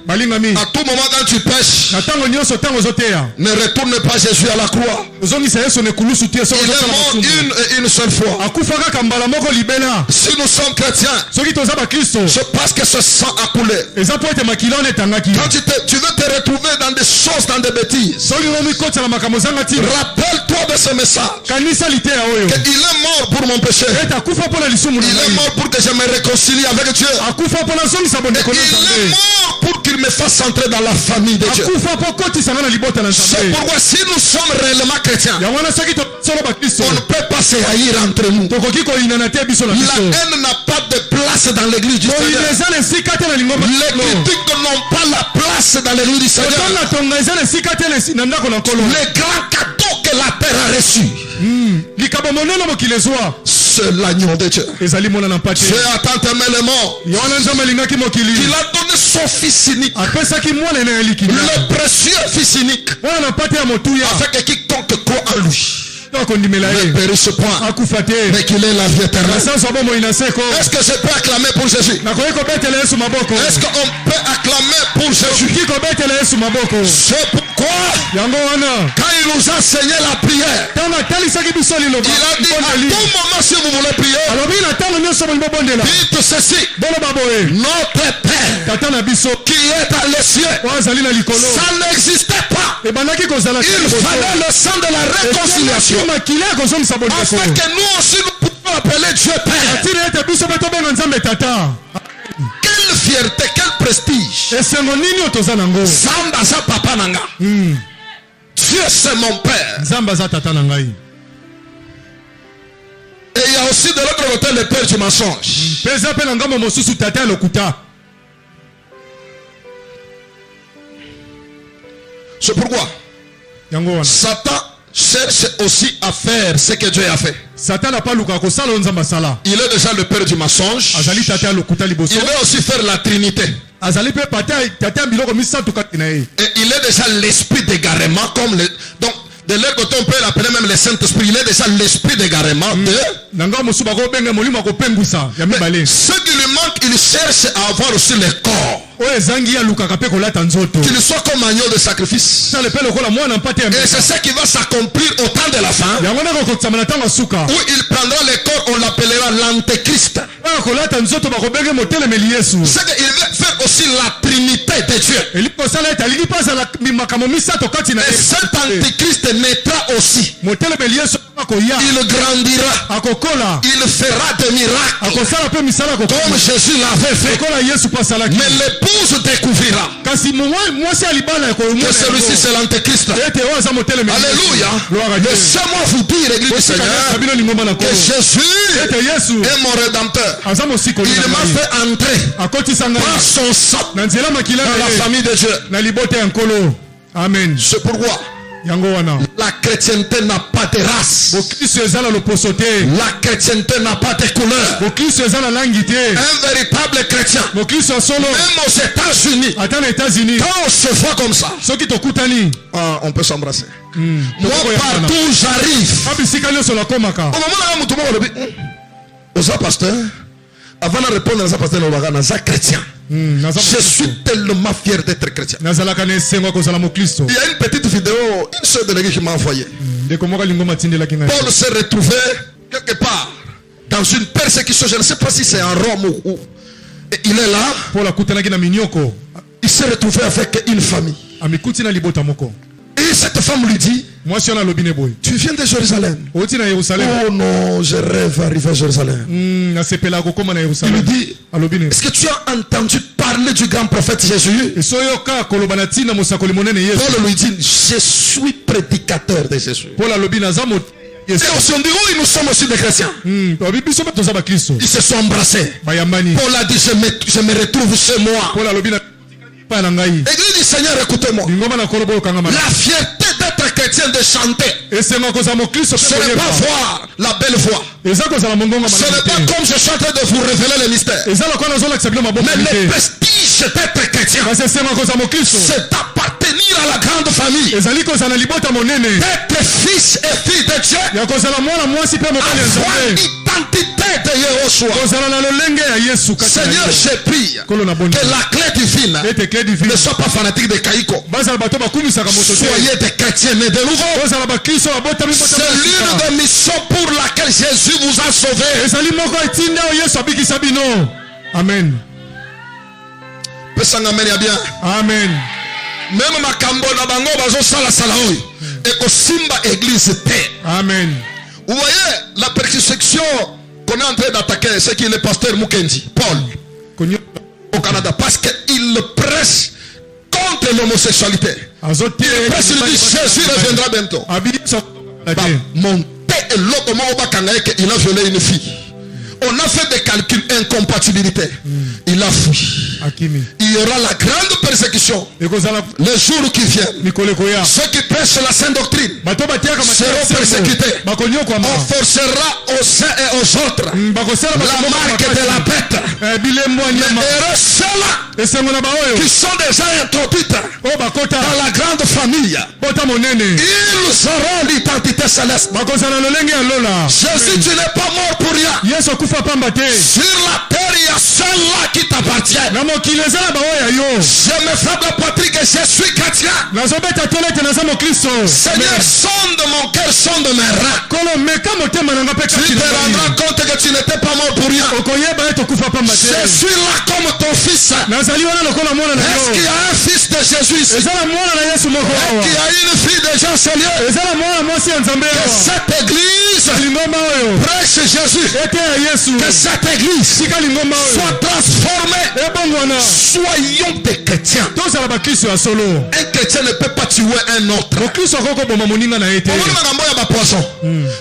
Bien-aimé, à tout moment quand tu pêches, ne retourne pas Jésus à la croix. Il est mort une seule fois. Si nous sommes chrétiens, c'est parce que ce sang a coulé. Quand tu veux te retrouver dans des choses, dans des bêtises, rappelle-toi de ce message. Il est mort pour mon péché. Il est mort pour que je me réconcilie avec Dieu. Il est mort pour qu'il me fasse entrer dans la famille de Dieu. C'est pourquoi si nous sommes réellement chrétiens, on ne peut pas se haïr entre nous. La haine n'a pas de place dans l'église du Seigneur. Les critiques n'ont pas la place dans l'église du Seigneur. Les grands cadeaux que la terre a reçus, c'est l'agneau de Dieu. Dieu a tant aimé le monde qu'il a donné son fils unique, le précieux fils unique, afin que quiconque croit en lui ne périsse point, mais qu'il ait la vie éternelle. Est-ce que je peux acclamer pour Jésus? Est-ce qu'on peut acclamer pour Jésus? C'est pourquoi quand il nous a enseigné la prière, il a dit à tout moment si vous voulez prier, Dites ceci. Notre Père qui est dans les cieux, ça n'existait pas. Il fallait le sang de la réconciliation afin que nous aussi nous pouvons appeler Dieu Père. Quelle fierté, quel prestige. Zamba za papa nanga. Dieu c'est mon Père. Et il y a aussi de l'autre côté le père du mensonge. C'est pourquoi Satan cherche aussi à faire ce que Dieu a fait. Il est déjà le père du mensonge. Il veut aussi faire la Trinité. Et il est déjà l'esprit d'égarement comme le... Donc de leur côté on peut l'appeler même le Saint-Esprit. Il est déjà l'esprit d'égarement de... Mais ce qui lui manque, il cherche à avoir aussi le corps. Qu'il soit comme agneau de sacrifice. Et c'est ce qui va s'accomplir au temps de la fin. Où il prendra le corps, on l'appellera l'antéchrist. C'est qu'il veut faire aussi la Trinité de Dieu. Et cet antéchrist naîtra aussi. Il grandira. Il fera des miracles comme Jésus l'avait fait. Mais l'épouse découvrira que celui-ci c'est l'antéchrist. Alléluia. Laissez-moi vous dire, Église du Seigneur, que Jésus est mon rédempteur. Il m'a fait entrer par son sang dans la famille de Dieu. Amen. C'est pourquoi la chrétienté n'a pas de race. La chrétienté n'a pas de couleur. Un véritable chrétien, même aux États-Unis, quand on se voit comme ça, on peut s'embrasser. Moi, partout où j'arrive, au pasteur, avant de répondre à ça, pasteur, chrétien. Je suis tellement fier d'être chrétien. Il y a une petite vidéo, une soeur de l'église qui m'a envoyé. Paul s'est retrouvé quelque part dans une persécution. Je ne sais pas si c'est en Rome ou il est là. Il s'est retrouvé avec une famille. Et cette femme lui dit, tu viens de Jérusalem. Oh non, je rêve d'arriver à Jérusalem. Il lui dit, est-ce que tu as entendu parler du grand prophète Jésus? Paul lui dit, je suis prédicateur de Jésus. Et aujourd'hui, oui, nous sommes aussi des chrétiens. Ils se sont embrassés. Paul a dit, je me retrouve chez moi. Église du Seigneur, écoutez-moi. La fierté d'être chrétien, de chanter, ce n'est pas voir la belle voix. Ce n'est pas comme je suis en train de vous révéler les mystères. Mais le prestige d'être chrétien, c'est d'appartenir à la grande famille, d'être fils et fille de Dieu, avoir l'identité de Yehoshua. Seigneur, je prie que la clé divine ne soit pas fanatique de Kaïko. Soyez des chrétiens nés de nouveau. C'est l'une des missions pour laquelle Jésus vous a sauvé. Amen. Amen. Même ma kambo na bango bazo sala sala oyo ekosimba église te. Amen. Vous voyez la persécution qu'on est en train d'attaquer, c'est qu'il est le pasteur Mukendi, Paul, au Canada, parce qu'il prêche contre l'homosexualité. Il prêche, il dit Jésus reviendra bientôt. Mon père et l'autre il a violé une fille. On a fait des calculs, incompatibilité. Il a fui. Il y aura la grande persécution les jours qui viennent. Ceux qui prêchent la sainte doctrine seront persécutés. On forcera aux uns et aux autres la marque de la bête. Et ceux-là qui sont déjà introduits dans la grande famille, ils auront l'identité céleste. Jésus, tu n'es pas mort pour rien. Sur la terre, il y a ceux-là qui t'appartiennent. Je me frappe la poitrine que je suis chrétien. Seigneur, sonde mon cœur, sonde mes reins. Tu te rendras compte que tu n'étais pas mort pour rien. Je suis là comme ton fils. Est-ce qu'il y a un fils de Jésus ici? Est-ce qu'il y a une fille de Jean Seigneur? Que cette église prêche Jésus. Que cette église soit transformée. Soyons des chrétiens. Un chrétien ne peut pas tuer un autre.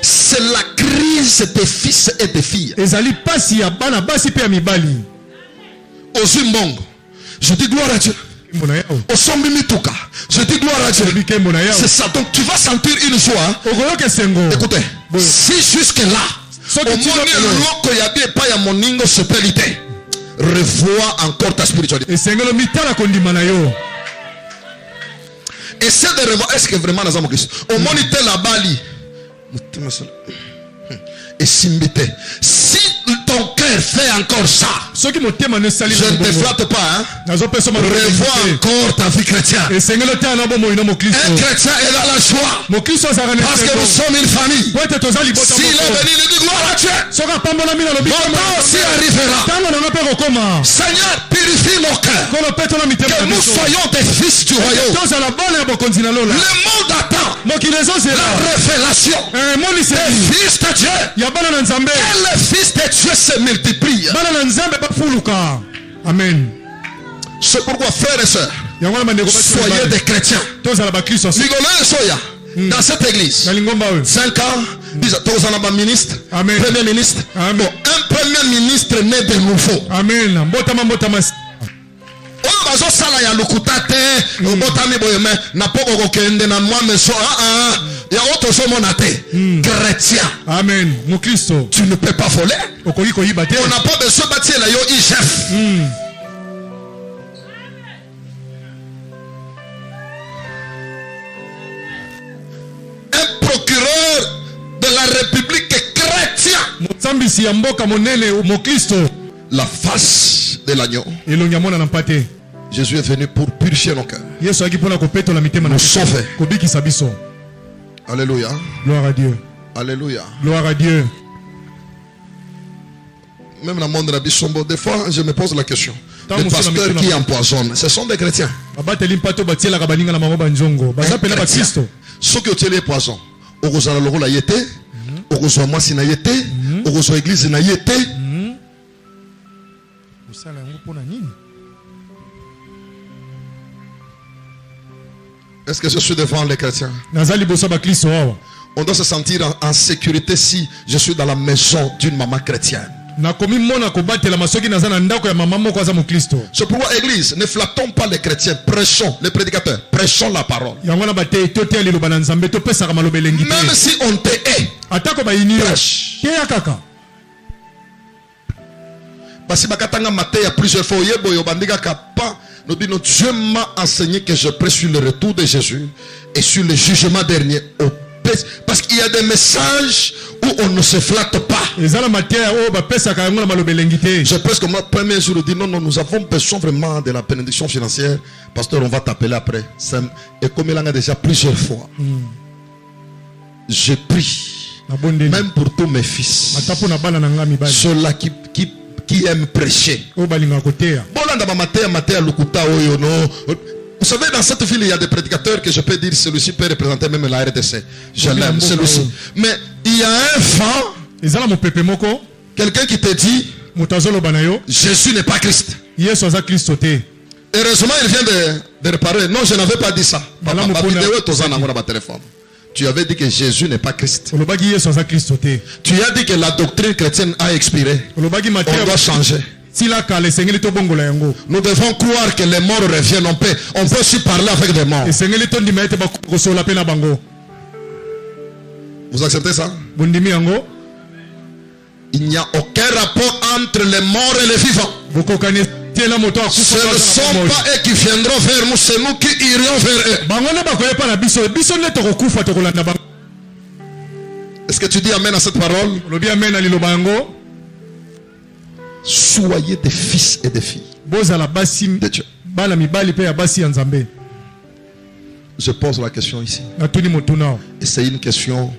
C'est la crise des fils et des filles. Je dis gloire à Dieu. Je dis gloire à Dieu. C'est ça. Donc tu vas sentir une joie. Écoutez, si jusque là revois encore ta spiritualité. Essaie de revoir. Est-ce que vraiment nous avons Christ? Au monde était la Bali. Et si ton cœur fait encore ça, je ne te flatte pas, hein? Revois encore ta vie chrétienne. Un chrétien est dans la joie parce que nous sommes une famille. S'il est venu, il dit gloire à Dieu. Mon temps aussi arrivera. Seigneur, purifie nos cœurs, que nous soyons des fils du royaume. Le monde attend la révélation des fils de Dieu. Et les fils de Dieu se multiplient. Amen. C'est pourquoi, frères et sœurs, soyez des chrétiens. Dans cette église, 5 ans, ministre, premier ministre. Bon, un premier ministre né de nouveau. Amen. Chrétien. Amen. Tu ne peux pas voler. On n'a pas besoin de bâtir la IGF. Un procureur de la République chrétien. La face de l'agneau. Jésus est venu pour purifier nos cœurs. Nous sauver. Alléluia. Gloire à Dieu. Alléluia. Gloire à Dieu. Même dans le monde de la Bissombo, des fois je me pose la question. Les pasteurs qui empoisonnent, ce sont des chrétiens. Ceux qui ont tiré les poisons, au Rosaloro la yété, au Rosalmoisi na yété, au Rosal église na yété. Est-ce que je suis devant les chrétiens? On doit se sentir en sécurité si je suis dans la maison d'une maman chrétienne. C'est pourquoi, église, ne flattons pas les chrétiens, prêchons, les prédicateurs, prêchons la parole. Même si on te hait, prêche. Parce que il y a plusieurs fois, Dieu m'a enseigné que je prêche sur le retour de Jésus et sur le jugement dernier. Parce qu'il y a des messages où on ne se flatte pas. Je pense que moi, premier jour, je dis non, nous avons besoin vraiment de la bénédiction financière. Pasteur, on va t'appeler après. Et comme il en a déjà plusieurs fois, je prie, même pour tous mes fils, ceux-là qui aiment prêcher. Vous savez, dans cette ville, il y a des prédicateurs que je peux dire, celui-ci peut représenter même la RDC. Je l'aime, celui-ci. Mais il y a un vent, quelqu'un qui te dit, Jésus n'est pas Christ. Heureusement, il vient de réparer. Non, je n'avais pas dit ça. Tu avais dit que Jésus n'est pas Christ. Tu as dit que la doctrine chrétienne a expiré. On doit changer. Nous devons croire que les morts reviennent. On peut aussi parler avec des morts. Vous acceptez ça? Il n'y a aucun rapport entre les morts et les vivants. Ce ne sont pas eux qui viendront vers nous, c'est nous qui irions vers eux. Est-ce que tu dis amen à cette parole? Soyez des fils et des filles de Dieu. Je pose la question ici. Et c'est une question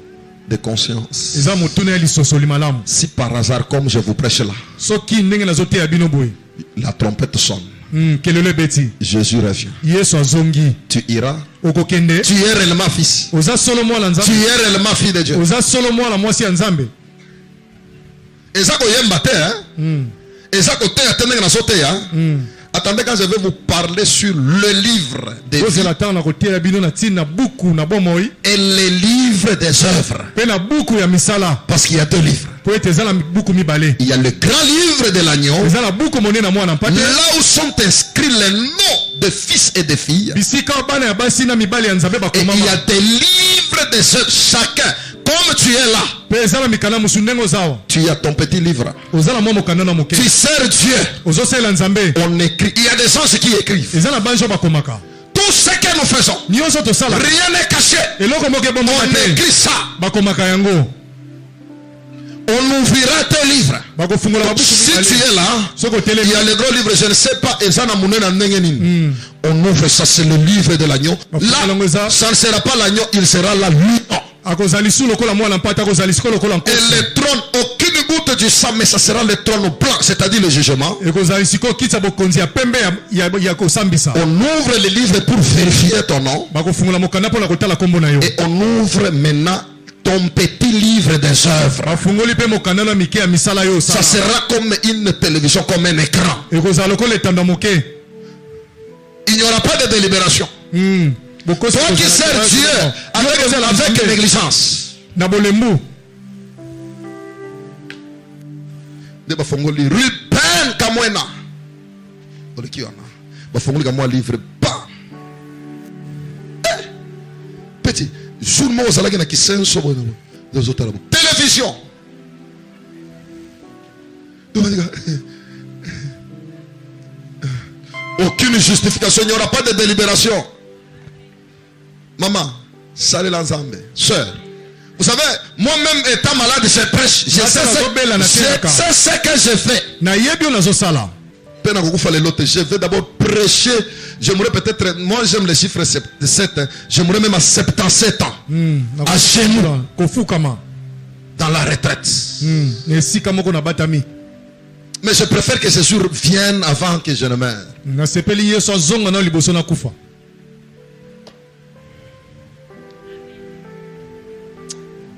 de conscience. eza motuna ya lisosoli malamu. Si par hasard, comme je vous prêche là, soki ndenge nazoteya bino boye la trompette sonne, kelelo ebeti, Jésus revient, yesu azongi, tu iras. okokende. Tu es réellement fils. oza solo mwana Tu nzambe, es réellement fille de Dieu. oza solo mwana mwasi ya nzambe. Eza koyemba te, hein? Eza koteya te ndenge nazoteya. Attendez, quand je vais vous parler sur le livre des vies ozela ntango nakoteya bino na ntina buku na bomoi et le livre des œuvres. mpe na buku ya misala, Parce qu'il y a deux livres. po ete eza na buku mibale. Il y a le grand livre de l'agneau, eza na buku monene na mwana mpate, là où sont inscrits les noms de fils et de filles. bisika bana ya basi na mibale ya nzambe Et il y bakomama, a des livres des œuvres. Chacun, comme tu es là, mpe eza na mikanda mosu ndenge ozawa, tu as ton petit livre. oza na mwa mokanda na moke, Tu sers Dieu. ozosalela nzambe. On écrit. Il y a des gens qui écrivent. eza na banjo bakomaka, Tout ce que nous faisons, nyonso tosala rien n'est caché. eloko moko ebomaka On te, écrit ça. bakomaka yango. On ouvrira tes livres. bakofungola babuku Si tu mibale. es là, soki il otelemi y a le gros livre, je ne sais pas, on ouvre ça, c'est le livre de l'agneau. Là, ça ne sera pas l'agneau, il sera la lion. akozala lisu lokola mwana mpate, akozala lisiko lokola Et nkosi, le trône, aucune goutte du sang, mais ça sera le trône blanc, c'est-à-dire le jugement. ekozala lisiko okitisa bokonzi ya pembe ya kosambisa. On ouvre le livre pour vérifier ton nom. bakofungola mokanda mpona kotala kombo na yo, Et on ouvre maintenant ton petit livre des œuvres. bafungoli mpe mokanda na mike ya misala yo Ça osala, sera comme une télévision, comme un écran. ekozala lokola etanda moke. Il n'y aura pas de délibération. Bokosi Toi qui kozala- sers Dieu avec négligence. na bolembu, De bafongoli Ruben Kamwena. Olikiona. Bafongoli kamwa livre ba. Petit. Jour mo salaki na kisenso bono. Télévision. Aucune justification, il n'y aura pas de délibération. Maman, salut l'ensemble. Sœur, vous savez, moi-même étant malade, je prêche. Je sais ce que je fais. na yebi yo nazosala. Je vais d'abord prêcher. J'aimerais peut-être, moi j'aime les chiffres 7. J'aimerais même à 77 ans. À genoux. kofukama Dans la retraite. na esika moko na batami, Mais je préfère que ce jour vienne avant que je ne meure. nasepeli yesu azonga na liboso na kufa.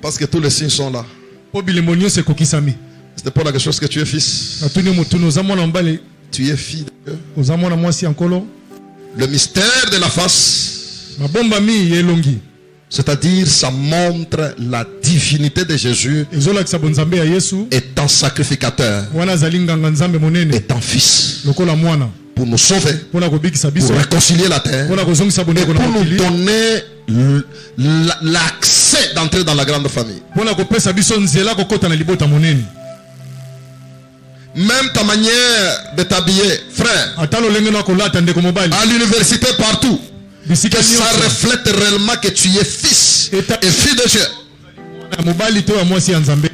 Parce que tous les signes sont là. po bilembo nyonso ekokisami. C'était pas quelque chose que tu es fils. natuni motuni, oza mwana mobali, Tu es fille de Dieu. oza mwana mwasi ya nkolo. Le mystère de la face, mabombami ya elongi c'est-à-dire ça montre la divinité de Jésus ezolakisa bonzambe ya yesu, étant sacrificateur, wana azali nganga nzambe monene étant fils, lokola mwana, pour nous sauver, mpona kobikisa biso, pour réconcilier la terre, mpona kozongisa et bondeko na pour nous mokili, donner l'accès d'entrer dans la grande famille. mpona kopesa biso nzela kokota na libota monene. Même ta manière de t'habiller, frère, ata lolenge na kolata ndeko mobali, à l'université, partout, bisika que ça nyonso reflète réellement que tu es fils et fille de Dieu. ya mobali to ya mwasi ya nzambe.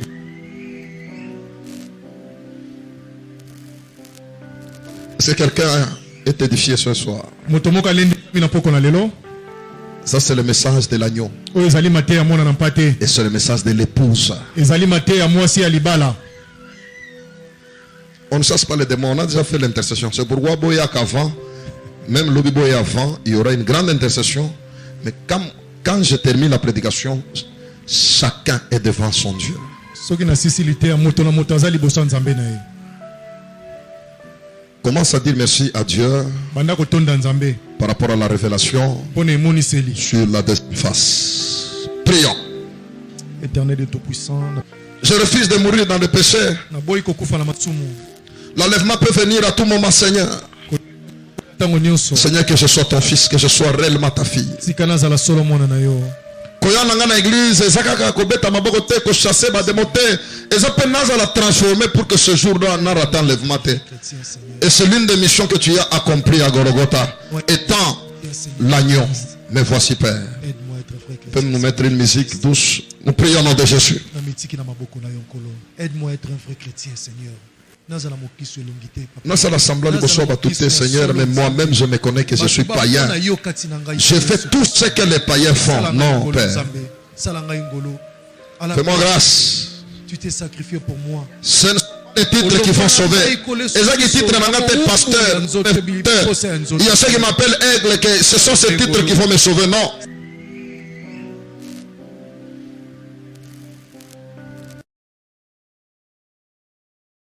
Si quelqu'un est édifié ce soir, moto moko alendi na poko na lelo, ça c'est le message de l'agneau oyo ezali mate ya mwana na mpate, et c'est le message de l'épouse. ezali mate ya mwasi ya libala. On ne chasse pas les démons, on a déjà fait l'intercession. C'est pourquoi Boya qu'avant, même Lobi Boya avant, il y aura une grande intercession. Mais quand je termine la prédication, chacun est devant son Dieu. soki na sisilité ya moto na moto aza liboso ya nzambe na ye. Commence à dire merci à Dieu banda kotonda nzambe par rapport à la révélation mpona emoniseli. sur la deuxième face. Prions. Éternel et tout-puissant, Je refuse de mourir dans le péché. naboyi kokufa na masumu L'enlèvement peut venir à tout moment, Seigneur. ntango nyonso. Seigneur, que je sois ton fils, que je sois réellement ta fille. tika nazala solo mwana na yo. Koya nanga na église, eza kaka kobeta maboko te, ko chasser ba démon te. Eza pe nazala transformer pour que ce jour-là n'a raté enlèvement te. Et c'est l'une des missions que tu as accompli à Golgotha, étant l'agneau. Mais voici, Père. Aide-moi à être vrai Peux nous mettre une musique douce. Nous prions au nom de Jésus. Aide-moi à être un vrai chrétien, Seigneur. Nous sommes assemblés à tout Seigneur, mais moi-même je me connais que je suis païen. Je fais tout ce que les païens font. Non, Père. Fais-moi grâce. Tu t'es sacrifié pour moi. Ce ne sont pas les titres qui font sauver. Et ça qui titre maintenant pasteur. Il y a ceux qui m'appellent aigle, que ce sont ces titres qui vont me sauver. Non.